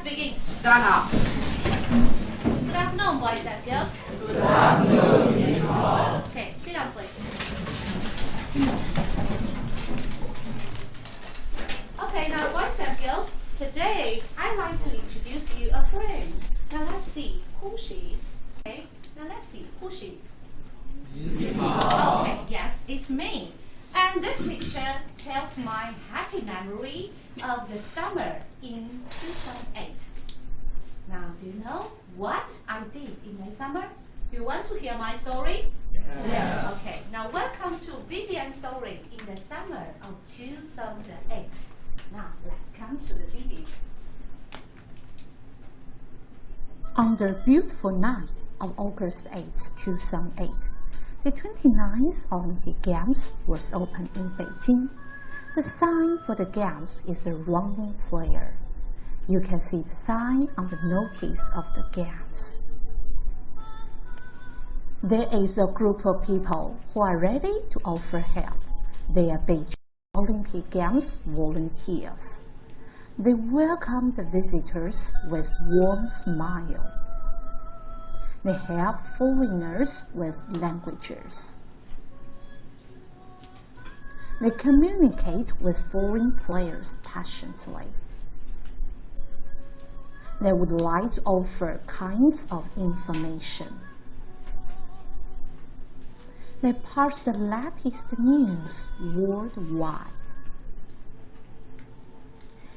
begin. Stand up. Good afternoon, boys and girls. Good afternoon, Miss Hall. Okay, sit down, please. Okay, now, boys and girls, today I'd like to introduce you a friend. Now, let's see who she is. Okay, now let's see who she is. Miss Hall. Okay, yes, it's me. And this picture tells my happy memory of the summer in 2008. Now, do you know what I did in the summer? Do you want to hear my story? Yes. Okay, now welcome to Vivian's story in the summer of 2008. Now, let's come to the video. On the beautiful night of August 8, 2008, the 29th Olympic Games was opened in Beijing. The sign for the Games is the running player. You can see the sign on the notice of the Games. There is a group of people who are ready to offer help. They are Beijing Olympic Games volunteers. They welcome the visitors with warm smile. They help foreigners with languages. They communicate with foreign players passionately. They would like to offer kinds of information. They pass the latest news worldwide.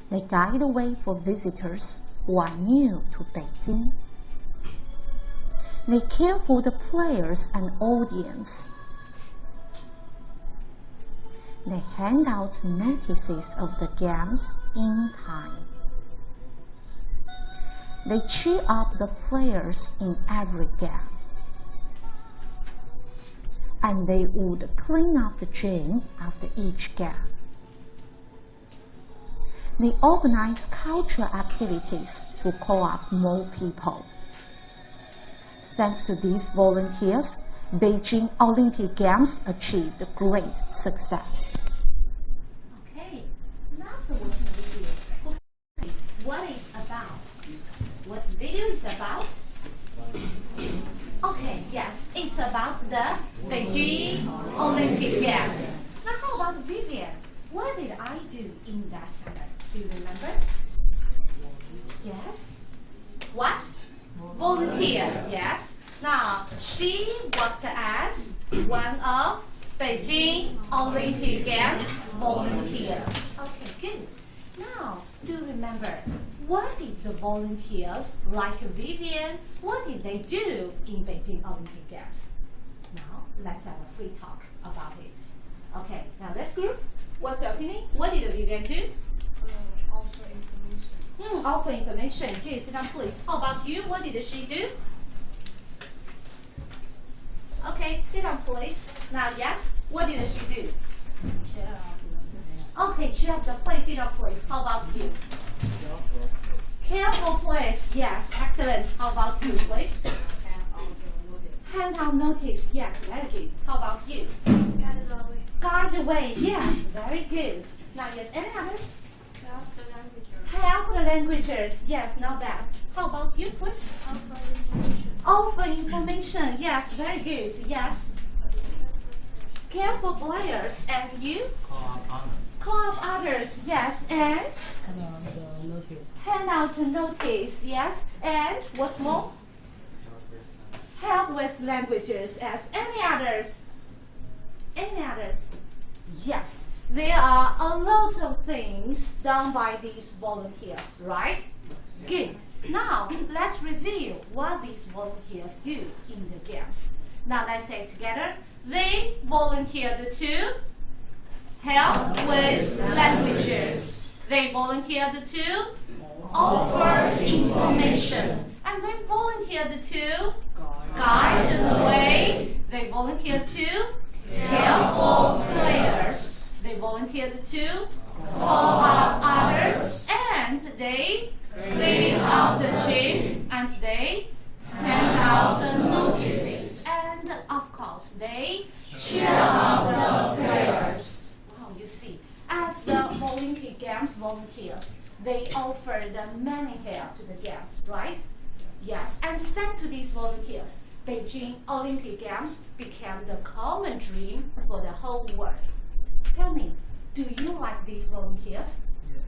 They guide the way for visitors who are new to Beijing. They care for the players and audience. They hand out notices of the games in time. They cheer up the players in every game. And they would clean up the gym after each game. They organize cultural activities to call up more people. Thanks to these volunteers, Beijing Olympic Games achieved great success. Okay, now after watching the video, what it's about? What the video is about? Okay, yes, it's about the Beijing Olympic Games. Now how about Vivian? What did I do in that summer? Do you remember? Yes? What? Volunteer, yes. Now, she worked as one of Beijing Olympic Games volunteers. Okay, good. Now, do you remember, what did the volunteers, like Vivian, what did they do in Beijing Olympic Games? Now, let's have a free talk about it. Okay, now let's group. What's your opinion? What did Vivian do? Offer information. Offer information. Okay, sit down, please. How about you? What did she do? Okay, sit down, please. Now, yes, what did she do? Cheer up. Okay, cheer up the place. Sit down, please. How about you? Careful, please. Yes, excellent. How about you, please? Hand out notice. Yes, very good. How about you? Guide the way. Yes, very good. Now, yes, any others? Help the languages. Yes, not bad. How about you, please? Offer information. Yes, very good. Yes. Care for players. And you? Call up others. Yes. And? Hand out the notice. Yes. And what's more? Help with languages. Yes. Any others? Any others? Yes. There are a lot of things done by these volunteers, right? Good. Now, let's review what these volunteers do in the games. Now, let's say it together. They volunteered to help with languages. They volunteered to offer information. And they volunteered to guide the way. They volunteered to care for players. They volunteered to call up others, and they clean up the gym, and they hand out the notices, and of course they cheer up the players. Wow, you see, as the Olympic Games volunteers, they they offered many help to the Games, right? Yes, and thanks to these volunteers, Beijing Olympic Games became the common dream for the whole world. Tell me, do you like these volunteers?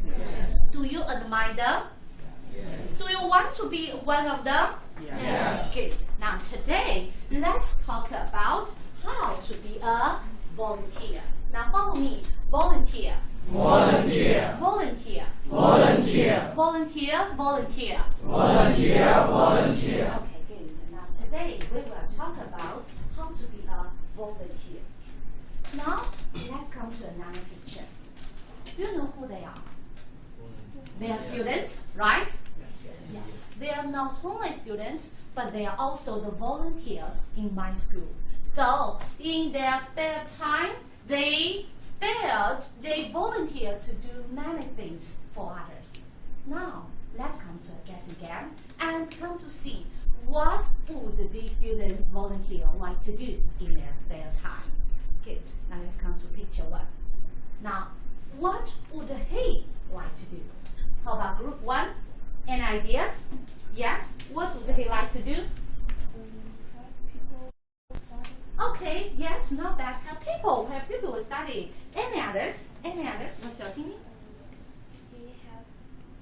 Yes. Do you admire them? Yes. Do you want to be one of them? Yes. Good. Now today, let's talk about how to be a volunteer. Now follow me. Volunteer. Volunteer. Volunteer. Volunteer. Volunteer. Volunteer. Volunteer. Volunteer. Okay, good. Now today we will talk about how to be a volunteer. Now let's come to another picture. Do you know who they are? They are students, right? Yes. They are not only students, but they are also the volunteers in my school. So in their spare time, they volunteer to do many things for others. Now let's come to a guessing game and come to see what would these students volunteer like to do in their spare time. Good. Now let's come to picture 1. Now, what would he like to do? How about group 1? Any ideas? Yes. What would he like to do? Help people study. Okay. Yes. Not bad. Help people study. Any others? Any others? What's your opinion? He help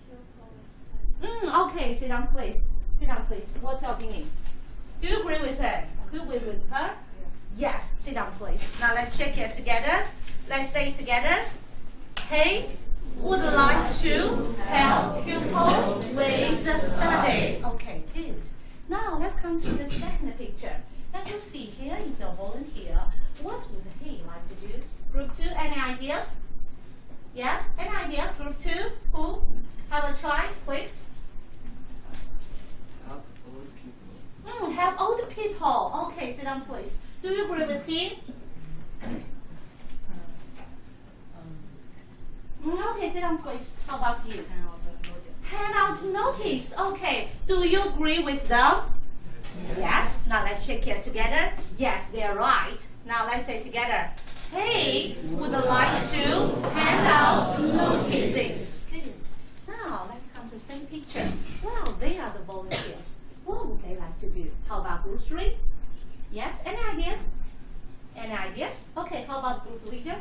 people study. Okay. Sit down, please. Sit down, please. What's your opinion? Do you agree with her? Do you agree with her? Yes. Sit down, please. Now let's check it together. Let's say it together. He would like to help pupils with study. Okay, good. Now let's come to the second picture. As you see, here is a volunteer. What would he like to do? Group 2, any ideas? Yes, any ideas? Group 2, who? Have a try, please. Help old people. Help old people. Okay, sit down, please. Do you agree with him? Okay, sit down, please. How about you? Hand out notice. Okay. Do you agree with them? Yes. Now let's check it together. Yes, they're right. Now let's say together. He would like to hand out notices. Good. Now let's come to the same picture. Wow, they are the volunteers. What would they like to do? How about group 3? Yes. Any ideas? Any ideas? Okay. How about group leader?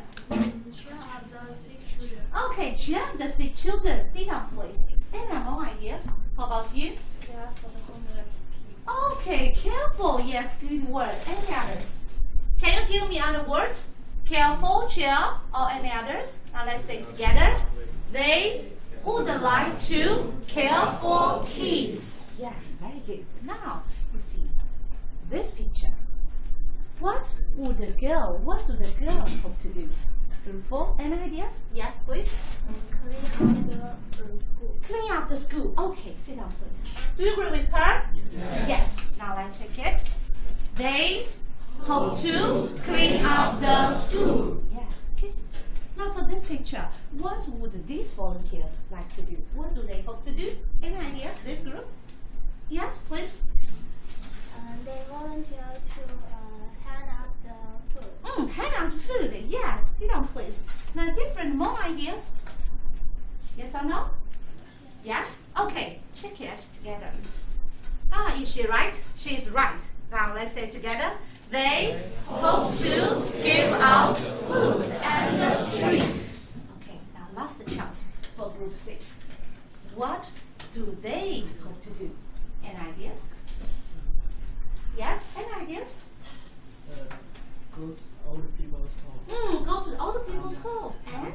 Cheer up the sick children. Okay, cheer up the sick children. Sit down, please. Any more ideas? How about you? Care for the homeless people. Okay, careful. Yes, good word. Any others? Can you give me other words? Careful, cheer, or any others? Now let's say together. They would like to care for kids. Yes, very good. Now, you see this picture. What do the girl hope to do? Group 4, any ideas? Yes, please. Clean up the school. Clean up the school. Okay, sit down, please. Do you agree with her? Yes. Now let's check it. They hope to clean up the school. Yes. Okay. Now for this picture, what would these volunteers like to do? What do they hope to do? Any ideas? This group? Yes, please. They volunteer to hand out the food. Hand out food. Yes. Sit down, please. Now different more ideas. Yes or no? Yes? Okay. Check it together. Is she right? She's right. Now let's say together. They hope to give out food and drinks. Okay, now last chance for group 6. What do they hope to do? Any ideas? Yes? Any ideas? Go to old people's home. Go to the older people's home. And?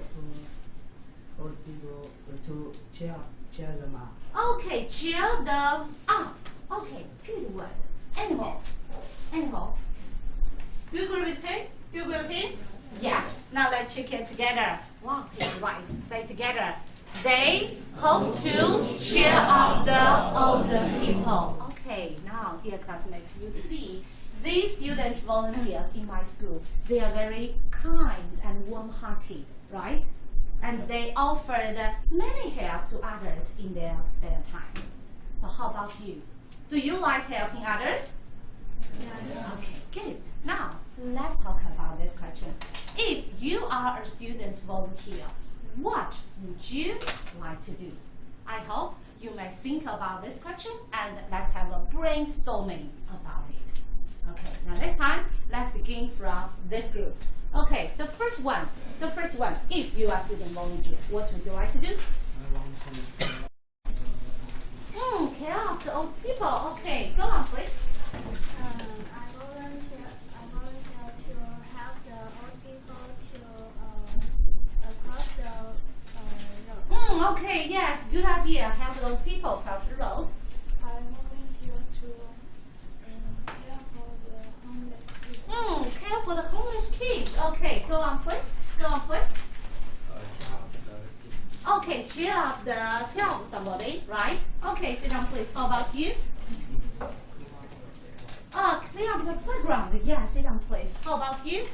Old people to cheer them up. Okay, cheer them up. Okay, good word. Any more? Any more? Do you agree with him? Do you agree with him? Yes. Now let's check it together. Wow, he's right. Say together. They hope to cheer up the older people. Okay, now dear classmates, you see, these students volunteers in my school, they are very kind and warm-hearted, right? And they offered many help to others in their spare time. So how about you? Do you like helping others? Yes. Okay, good. Now, let's talk about this question. If you are a student volunteer, what would you like to do? I hope you may think about this question and let's have a brainstorming about it. Okay, now this time, let's begin from this group. Okay, the first one, if you are student volunteer, what would you like to do? Care of the old people. Okay, go on, please. I volunteer to help the old people to cross the road. Okay, yes, good idea. Help the old people cross the road. I volunteer to care for the homeless people. Care for the homeless kids. Okay, go on, please. Go on, please. Okay, cheer up somebody, right? Okay, sit down, please. How about you? Clean up the playground. Yeah, sit down, please. How about you?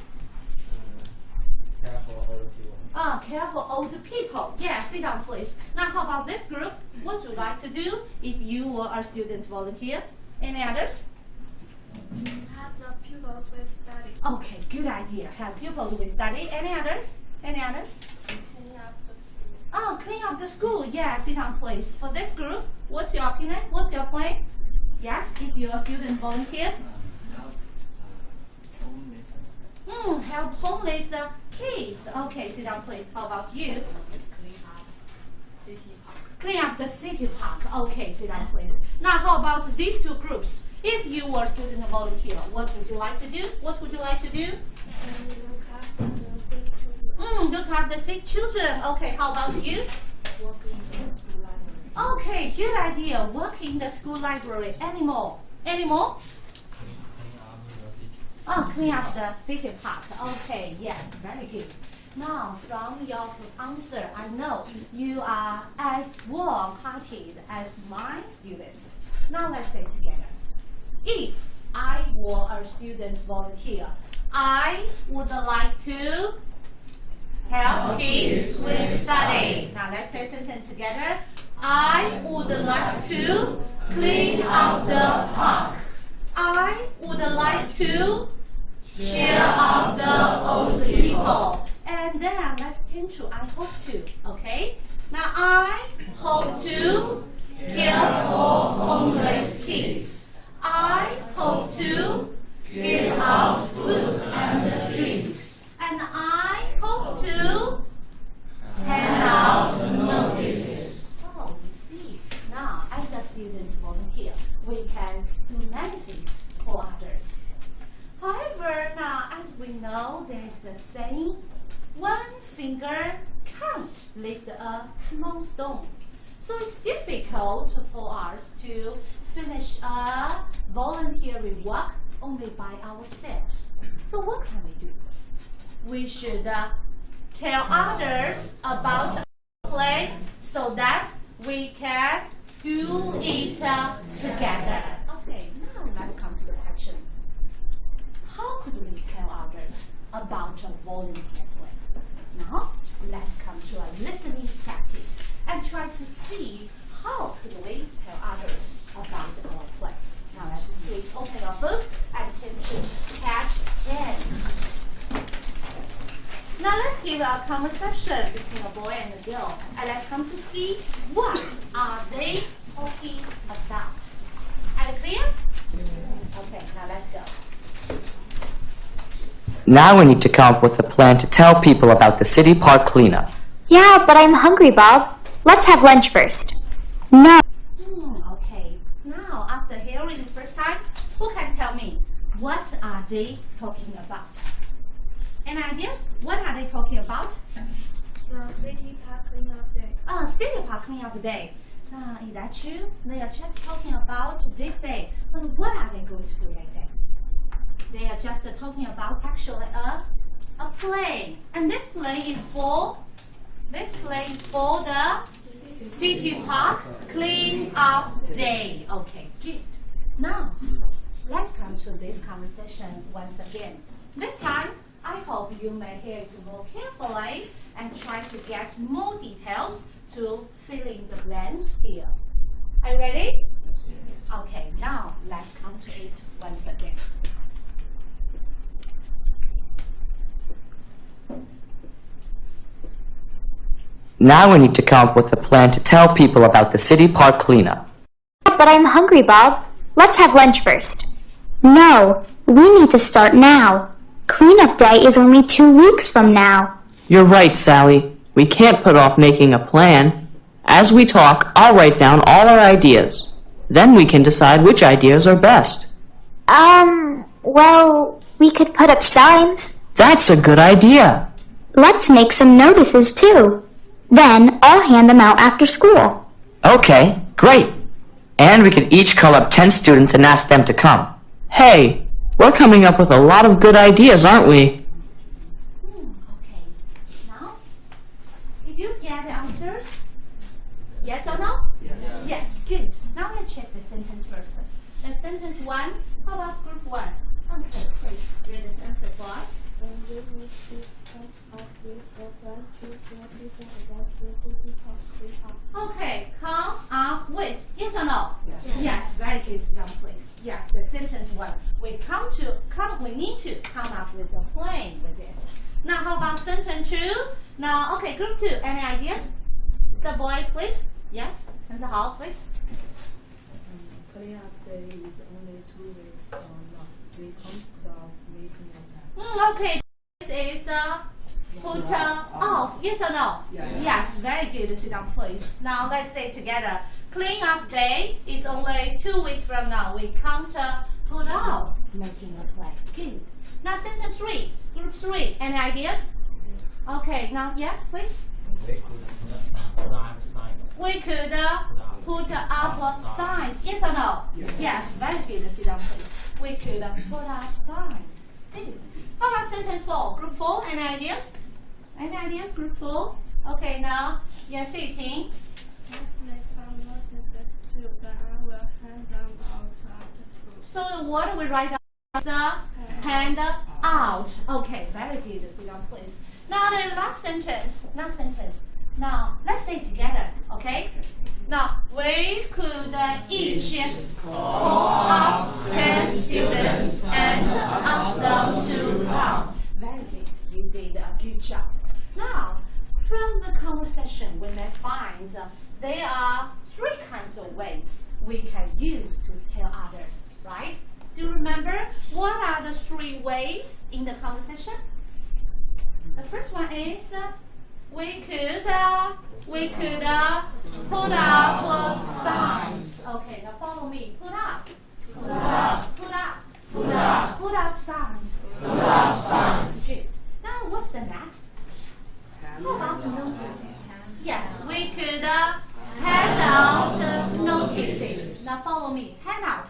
Care for older people. Care for older people. Yeah, sit down, please. Now, how about this group? What would you like to do if you were a student volunteer? Any others? Help the pupils with study. Okay, good idea. Help pupils with study. Any others? Any others? Clean up the food. Clean up the school. Yeah, sit down, please. For this group, what's your opinion? What's your plan? Yes, if you're a student volunteer. Help homeless kids. Okay, sit down, please. How about you? Clean up the city park. Okay, sit down, please. Now, how about these two groups? If you were a student volunteer, what would you like to do? What would you like to do? Look after the sick children. Look after the sick children. Okay, how about you? Work in the school library. Okay, good idea. Work in the school library. Any more? Any more? Clean up the city park. Okay, yes, very good. Now, from your answer, I know you are as warm-hearted as my students. Now, let's say together. If I were a student volunteer, I would like to help kids with study. Now, let's say sentence together. I would like to clean up the park. I would like to cheer up the old people. And then let's change to I hope to. Okay? Now I hope to care for homeless kids. I hope to give out food and drinks. And I hope to hand out notices. Oh, you see. Now, as a student volunteer, we can do many things for others. However, now, as we know, there is a saying, one finger can't lift a small stone. So it's difficult for us to finish a voluntary work only by ourselves. So what can we do? We should tell others about our play so that we can do it together. Okay, now let's come to the question. How could we tell others about a volunteer play? Now, let's come to a listening practice and try to see how could we tell others about our play. Now, let's please open your book and turn to page 10. Now, let's give a conversation between a boy and a girl, and let's come to see what are they talking about. Are you clear? Okay, now let's go. Now we need to come up with a plan to tell people about the city park cleanup. Yeah, but I'm hungry, Bob. Let's have lunch first. No. Okay. Now, after hearing the first time, who can tell me what are they talking about? Any ideas? What are they talking about? The city park cleanup day. City park cleanup day. Is that true? They are just talking about this day. But what are they going to do that day? They are just talking about actually a play. And this play is for the city park clean up day. Okay, good. Now, let's come to this conversation once again. This time, I hope you may hear it more carefully and try to get more details to fill in the blanks here. Are you ready? Okay, now let's come to it once again. Now we need to come up with a plan to tell people about the city park cleanup. But I'm hungry, Bob. Let's have lunch first. No, we need to start now. Cleanup day is only 2 weeks from now. You're right, Sally. We can't put off making a plan. As we talk, I'll write down all our ideas. Then we can decide which ideas are best. Well, we could put up signs. That's a good idea. Let's make some notices, too. Then I'll hand them out after school. Okay, great. And we could each call up 10 students and ask them to come. Hey, we're coming up with a lot of good ideas, aren't we? Okay. Now, did you get the answers? Yes or no? Yes, good. Now let's check the sentence first. The sentence 1, how about group 1? Okay, please read the answer for us. When you need to come up with a plan to tell people about the city park cleanup. Okay, come up with. Yes or no? Yes. Very good. Sit down, please. Yes, the sentence 1. We need to come up with a plan with it. Now, how about sentence 2? Now, okay, group 2. Any ideas? The boy, please. Yes. And the hall, please. Cleanup day is only 2 weeks from now. We can't put off making a plan. Okay, this is put off. Yes or no? Yes, very good. Sit down, please. Now let's say together. Clean up day is only 2 weeks from now. We can't put off making a plan. Good. Now sentence 3, group 3. Any ideas? Okay. Now yes, please. We could put up signs. Yes or no? Yes, very good. Sit down, please. We could put up signs. Good. How about sentence 4? Group 4, any ideas? Any ideas, group 4? Okay, now, yes, sitting. Let's make some notices too, then I will hand them out after school. So what we write down is hand out. Okay, very good. Sit down, please. Now the last sentence. Now, let's say together, okay? Now, we could each call up 10 students and ask them to come. Very good. You did a good job. Now, from the conversation, we may find there are 3 kinds of ways we can use to tell others, right? Do you remember what are the 3 ways in the conversation? The first one is we could put up signs. Okay, now follow me. Put up signs. Good. Now what's the next? How about notices? Yes, we could hand out notices. Now follow me. Hand out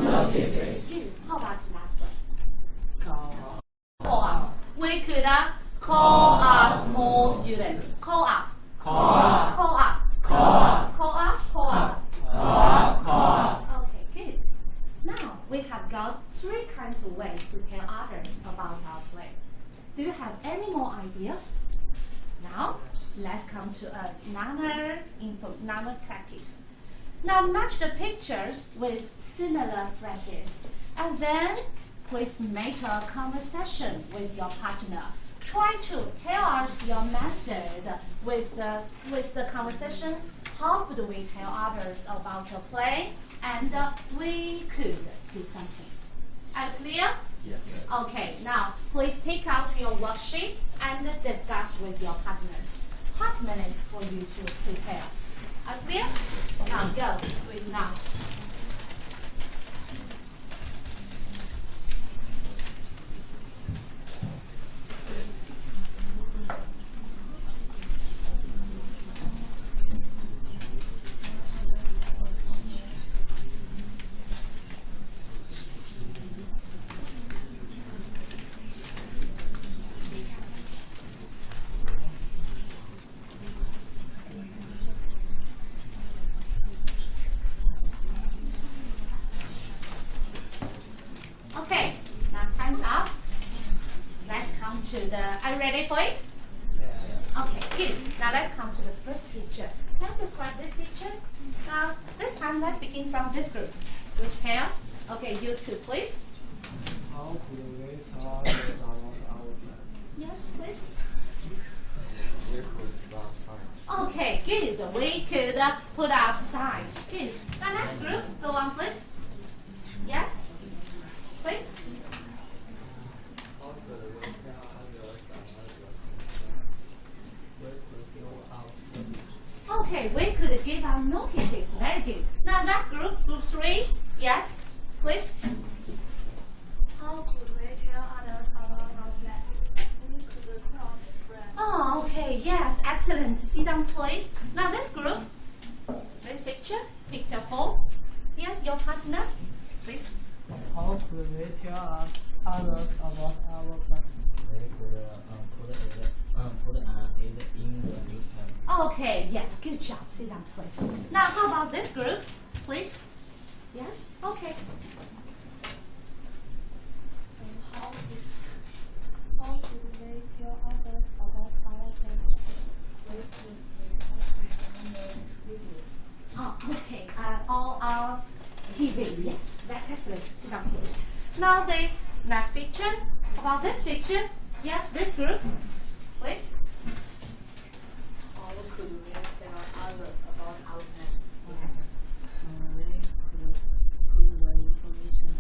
notices. Good. How about the last one? Call up. We could call up more students. Call up. Okay, good. Now we have got 3 kinds of ways to tell others about our play. Do you have any more ideas? Now let's come to another practice. Now match the pictures with similar phrases, and then please make a conversation with your partner. Try to tell us your method with the conversation. How could we tell others about your play? And we could do something. Are you clear? Yes. Okay. Now please take out your worksheet and discuss with your partners. Half minute for you to prepare. Are you clear? Now go. Do it now. Okay, now time's up. Let's come to the, are you ready for it? Okay, good. Now let's come to the first picture. Can you describe this picture? Now, this time let's begin from this group. Which pair? Okay, you two, please. How could we tell others about our plan? Yes, please. We could love science. Okay, good. We could put up signs. Good. The next group, go on, please. Yes, please. How could we tell others about our plan? We could give out notices. Okay, we could give out notices. Very good. Now that group 3. Yes, please. How could we tell others about our plan? We could call friends. Oh, okay. Yes, excellent. Sit down, please. Now this group, this picture 4. Yes, your partner, please. How could we tell others about our plan? We could put it in the newspaper. Okay, yes, good job. Sit down, please. Now, how about this group, please? Yes, okay. How could we tell others about our plan? We could Oh, okay. All our TV, yes, that's excellent. Sit down, please. Now the next picture. About this picture, yes, this group, please. How could we tell others about our plan? Yes. We could put the information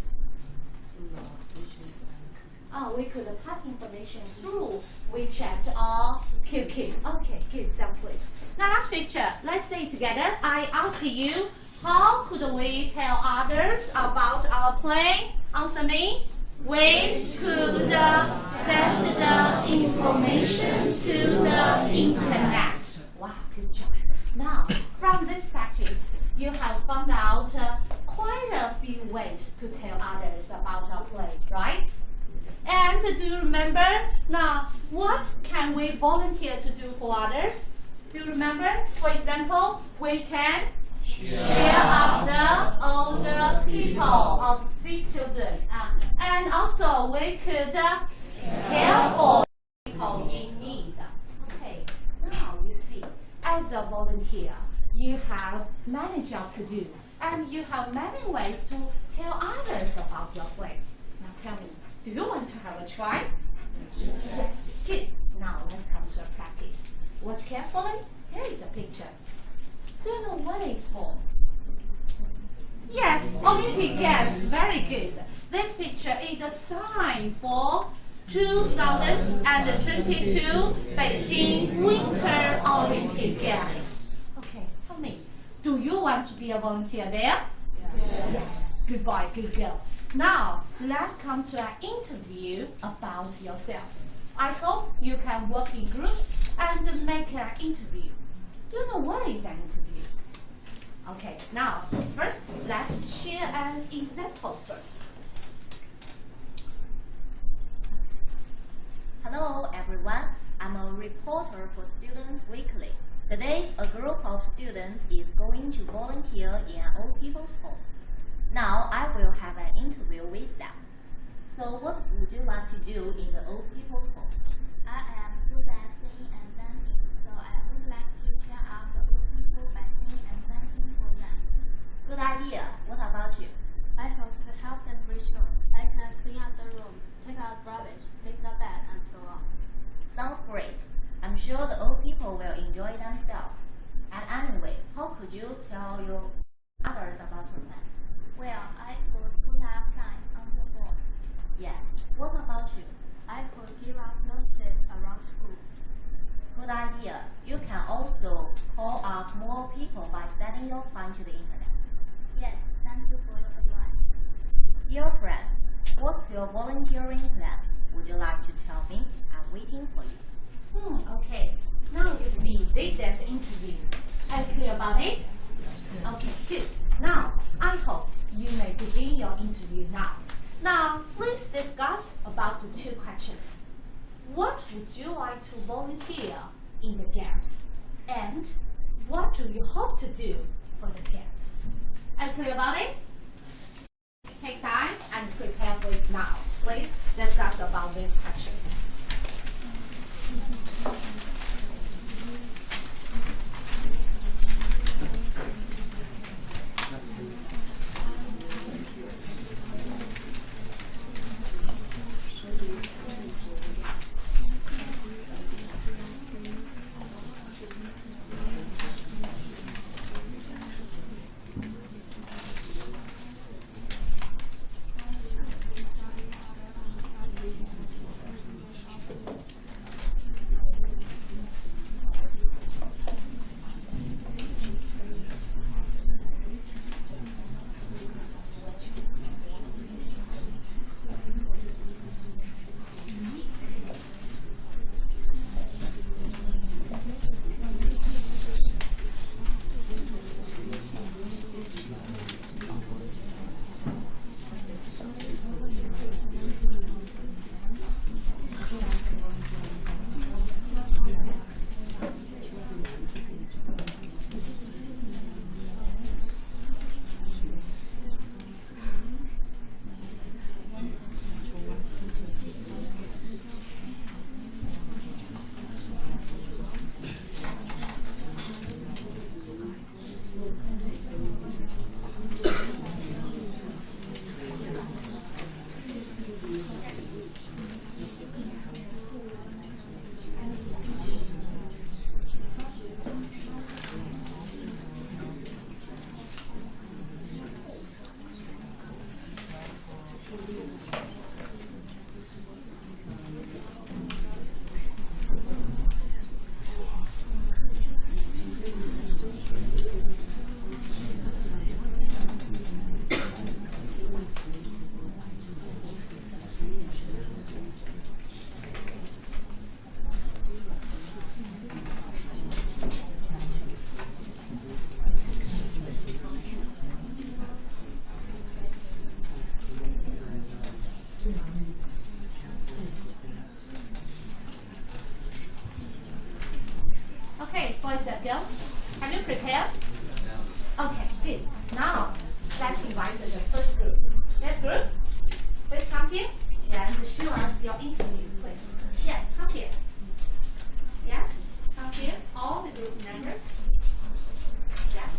through the wishes and Oh, we could pass information through WeChat or QQ. Okay, good. Sit down, please. Now, last picture. Let's say it together. I ask you, how could we tell others about our plan? Answer me. We could send the information to the internet. Wow, good job. Now, from this practice, you have found out quite a few ways to tell others about our plan, right? And do you remember? Now, what can we volunteer to do for others? Do you remember? For example, we can cheer up the older people or sick children. And also, we could care for people in need. Okay, now you see, as a volunteer, you have many jobs to do. And you have many ways to tell others about your plan. Now tell me, do you want to have a try? Yes. Good. Now let's come to a practice. Watch carefully. Here is a picture. Do you know what it's for? Yes, Olympic Games. Very good. This picture is a sign for 2022 Beijing Winter Olympic Games. Okay, tell me, do you want to be a volunteer there? Yes. Good boy, good girl. Now, let's come to an interview about yourself. I hope you can work in groups and make an interview. Do you know what is an interview? Okay, now, first, let's share an example first. Hello everyone, I'm a reporter for Students Weekly. Today, a group of students is going to volunteer in an old people's home. Now, I will have an interview with them. So, what would you like to do in the old people's home? I am good at singing and dancing, so I would like to cheer up the old people by singing and dancing for them. Good idea. What about you? I hope to help them reach home. I can clean up the room, take out rubbish, make the bed, and so on. Sounds great. I'm sure the old people will enjoy themselves. And anyway, how could you tell your others about your plan? Well, I could put up signs on the board. Yes. What about you? I could give out notices around school. Good idea. You can also call up more people by sending your plan to the internet. Yes, thank you for your advice. Dear friend, what's your volunteering plan? Would you like to tell me? I'm waiting for you. Okay. Now you see, this is the interview. Are you clear about it? Okay, good. Now, I hope you may begin your interview now. Now, please discuss about the 2 questions. What would you like to volunteer in the games? And what do you hope to do for the games? Are you clear about it? Take time and prepare for it now. Please discuss about these questions. yourselves? Have you prepared? Okay, good. Now, let's invite the first group. Next group, please come here and show us your interview, please. Yeah, come here. Yes, come here. All the group members. Yes.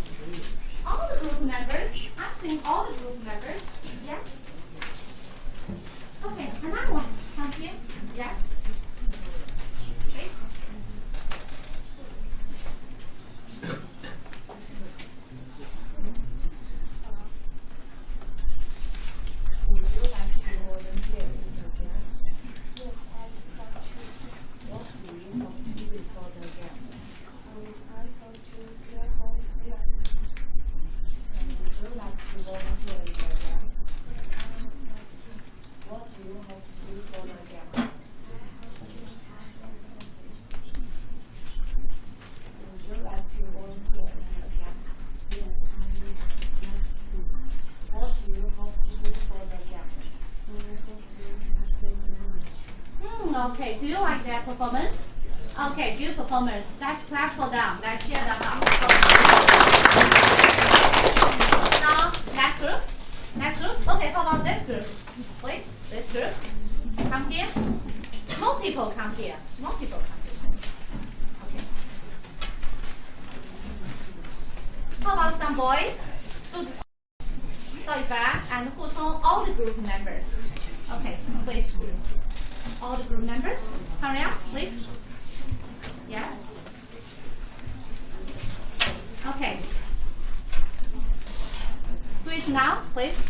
All the group members. I'm seeing all the group members. Yes. Okay, another one. Come here. Yes. Please. Would you like to volunteer in the game? Yes, I would like to. What do you hope to do for the game? I hope to care home parents. Would you like to volunteer in the game? What do you hope to do for the game? Would you like to volunteer in the game? What do you hope to do for the game? Okay, do you like that performance? Okay, good performance. Let's clap for them. Let's cheer them up. Now, next group. Next group. Okay, how about this group? Please, this group. Come here. More people come here. More people come here. Okay. How about some boys? So Ivan and Huchong, all the group members. Okay, please. All the group members, hurry up, please. Yes. Okay. Do it now, please.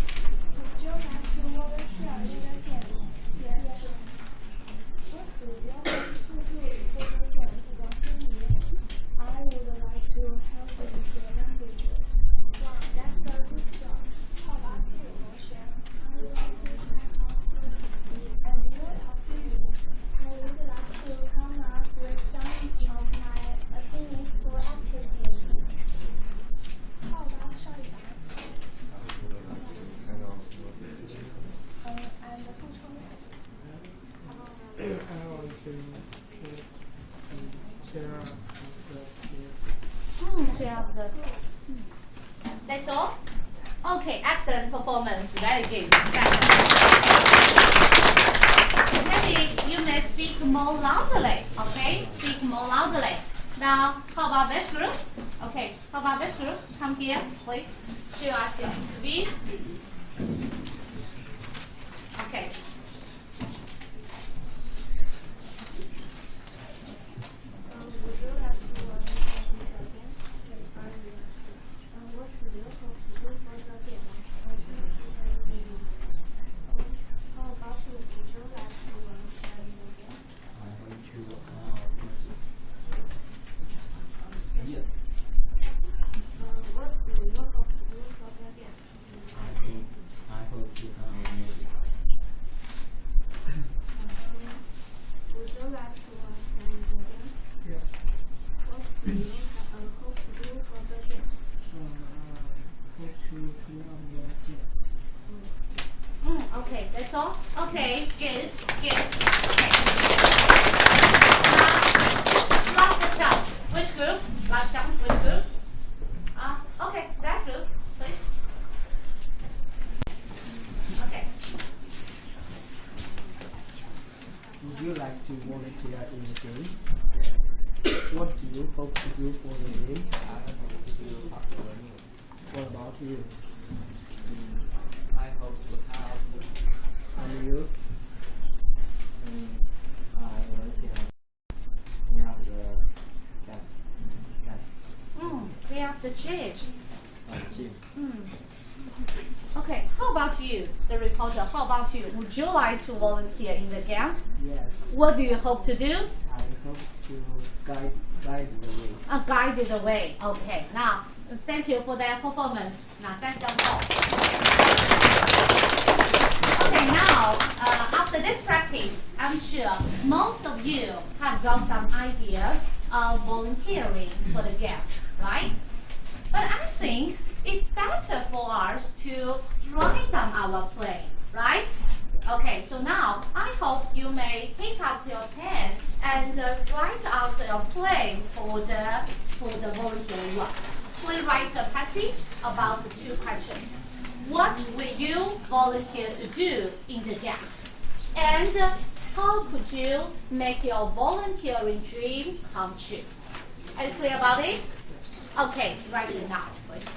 Would you like to volunteer in the games? Yes. What do you want to do for the games, Wang Xinyi? I would like to help with the languages. Wow, that's a good job. How about you, Rongxue? I would like to help and you, Xinyi? I would like to come up with some of my opinions for activities. How about Shaoyan? And Huchong? I want to cheer up Cheer up the. That's all? Okay, excellent performance. Very good. Maybe you may speak more loudly. Okay? Speak more loudly. Now, how about this group? Okay, how about this group? Come here, please. Show us your interview. Okay. Would you like to volunteer in the game? Yes, I would. What do you hope to do for the game? How about you? Would you like to volunteer in the game? Yes. What do you hope to do for the games? I hope to come music. Would you like to volunteer in the games? Yeah. What do you hope to do for the games? Hope to come music. Okay, that's all? Okay, good, good. Okay. Now, last chance. Which group? Last chance, which group? Okay, that group, please. Okay. Would you like to volunteer in the games? What do you hope to do for the games? I hope to do art learning. What about you? I hope to help. And you? I volunteer. We have the We have the gym. gym. Okay, how about you, the reporter? How about you? Would you like to volunteer in the games? Yes. What do you hope to do? I hope to guide the way. Guide the way. Okay, now, thank you for that performance. Now, thank them all. Okay, now, after this practice, I'm sure most of you have got some ideas of volunteering for the games, right? But I think it's better for us to write down our plan, right? Okay, so now I hope you may take out your pen and write out a plan for the volunteer work. Please write a passage about 2 questions. What will you volunteer to do in the gaps? And how could you make your volunteering dream come true? Are you clear about it? Okay, write it now, please.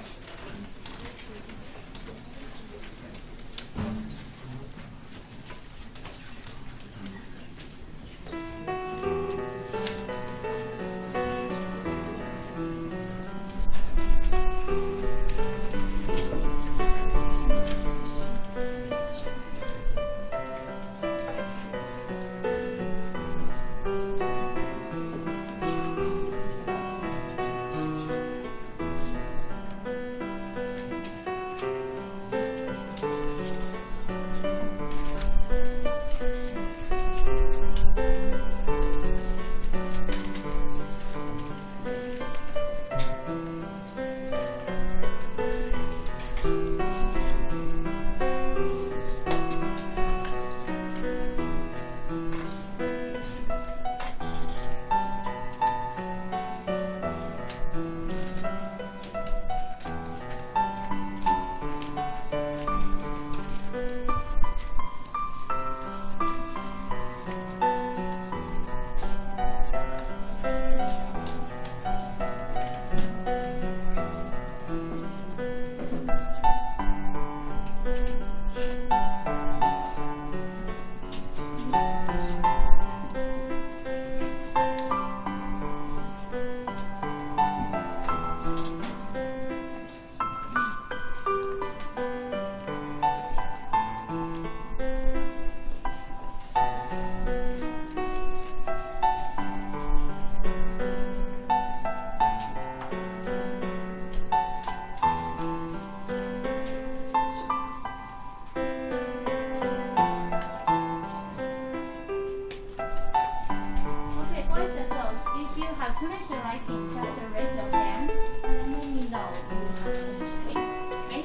Finish the writing, just raise your hand and let me know you have finished it. Okay?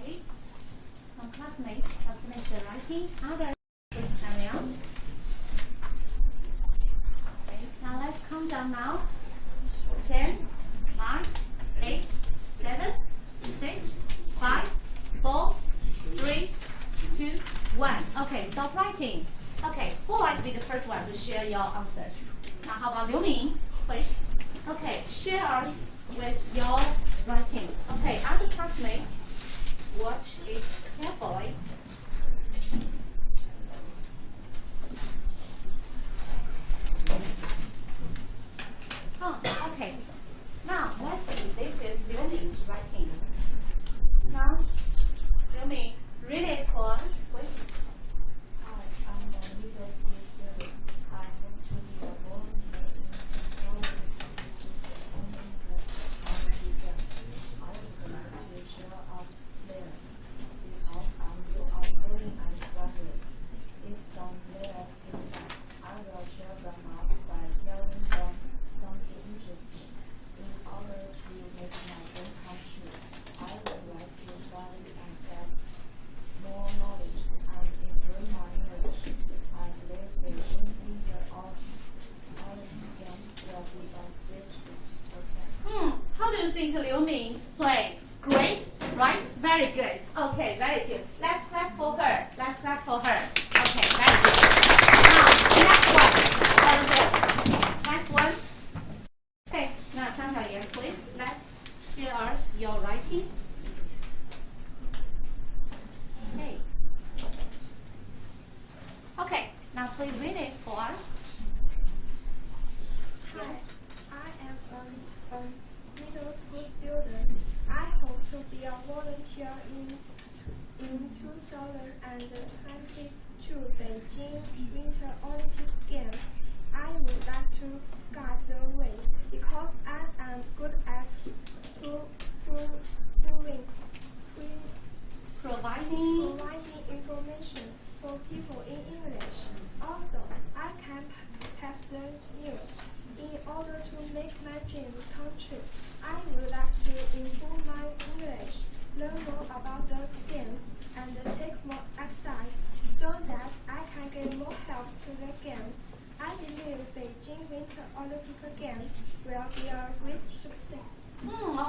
Okay. Some classmates have finished the writing. Others carry on. Okay, now let's count down now. 10, 9, 8, 7, 6, 5, 4, 3, 2, 1. Okay, stop writing. Okay, who would like to be the first one to share your answers? Now, how about Liu Ming, please? Okay, share us with your writing. Okay, other classmates, watch it carefully. Oh, okay. Now, let's see. This is Liu Ming's writing. Now, Liu Ming, read it for us, please. Hi, I'm a middle school student. I hope to be a volunteer in the English only I would like to share out players because I'm so outgoing and friendly. If some players feel that, I will cheer them up by telling them something interesting. In order to make my dream come true, I would like to study and get more knowledge and improve my English. I believe the in-year Olympic Games will be a great success. How do you think Liu Ming's play? Great, right? Very good. Okay, very good. Let's clap for her. Let's clap for her. Okay, very good. Now, next one. Very good. Next one. Okay, now Zhang Xiaoyan, please. Let's share us your writing. Okay. Okay, now please read it for us. Hi, Yes. I am a middle school student. I hope to be a volunteer in 2022 Beijing Winter Olympic Games. I would like to guide the way because I am good at Providing providing information information for people in English. Also, I can pass the news. In order to make my dream come true, I would like to improve my English, learn more about the games, and take more exercise so that I can get more help to the games. I believe Beijing Winter Olympic Games will be a great success.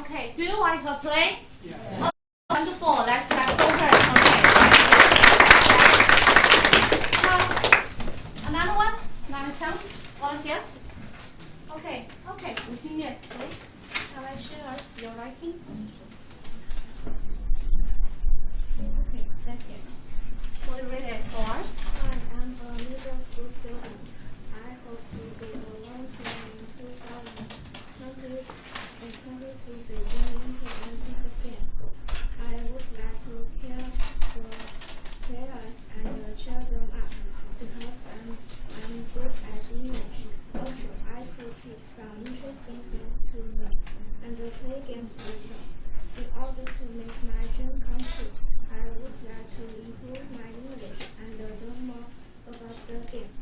Okay. Do you like her play? Yeah. Oh, wonderful. Let's clap for her. Okay. Now, another one? Another chance? Volunteers? Okay. Okay. 吴心月 please. Now let's share us your writing. Okay, that's it. Will you read it for us? I am a middle school student. I hope to be a volunteer in 2020 to Beijing Winter Olympic Games. I would like to care for players and cheer them up because I'm good at English. Also, I could teach some interesting things to them and play games with them. In order to make my dream come true, I would like to improve my English and learn more about the games.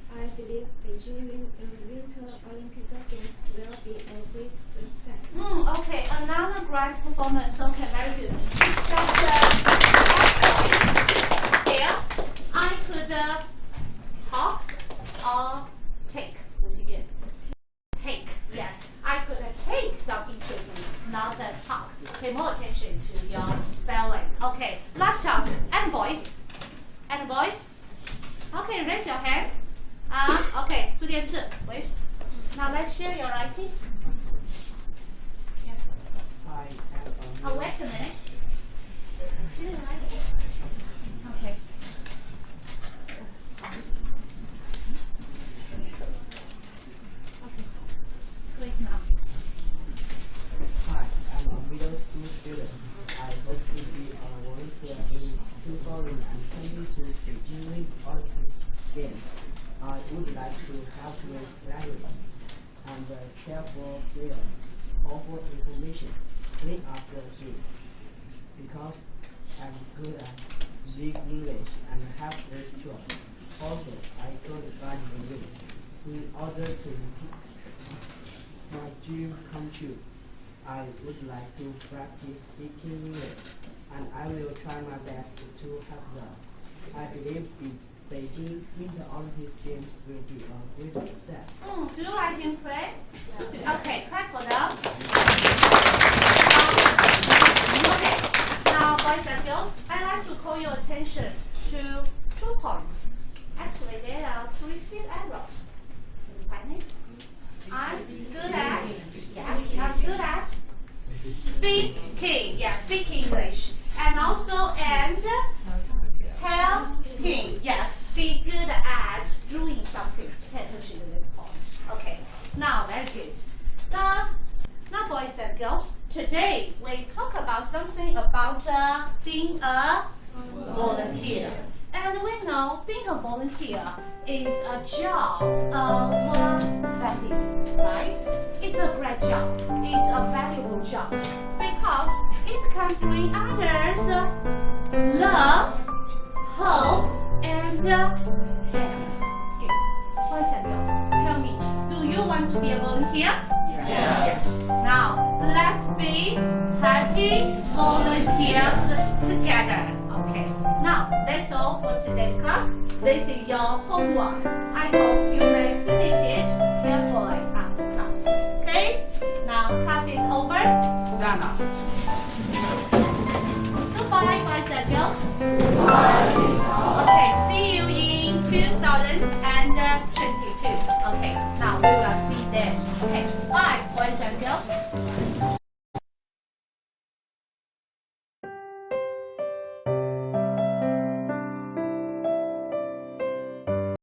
I believe Beijing Winter Olympic Games will be a great success. Okay, another great performance. Okay, very good. Here, I could talk or take. Take, yes. I could take some interviews, not talk. Pay more attention to your spelling. Okay, last chance. And boys. And boys. Okay, raise your hand. Okay, 注电视 please. Now let's share your writing. I am a Oh, wait a minute. Share your writing. Okay. Click now. Hi, I'm a middle school student. I hope to be a volunteer in 2022 Beijing Winter Olympic Games. I would like to help with language and care for players, offer information, clean up the gym. Because I'm good at speak English and help with chores. Also, I could run the ring. In order to my dream come true, I would like to practice speaking English, and I will try my best to help them. I believe Beijing Winter Olympic Games will be a great success. Do you like him play? Okay, clap for them. Okay, now boys and girls, I'd like to call your attention to 2 points. Actually, there are 3 field errors. Can you find it? I'm good at, yes, I'm good at speaking, yes, speak English. And also, and helping, yes, be good at doing something. Pay attention to this point. Okay, now very good. Now boys and girls, today we talk about something about being a volunteer. And we know being a volunteer is a job of value, right? It's a great job. It's a valuable job because it can bring others love, hope, and help. Boys and girls, tell me, do you want to be a volunteer? Yes. Now, let's be happy volunteers together. Okay. Now, that's all for today's class. This is your homework. I hope you may finish it carefully after class. Okay? Now, class is over. Stand up. Goodbye, boys and girls. Okay, see you in 2022. Okay, now we will see then. Okay, bye, boys and girls.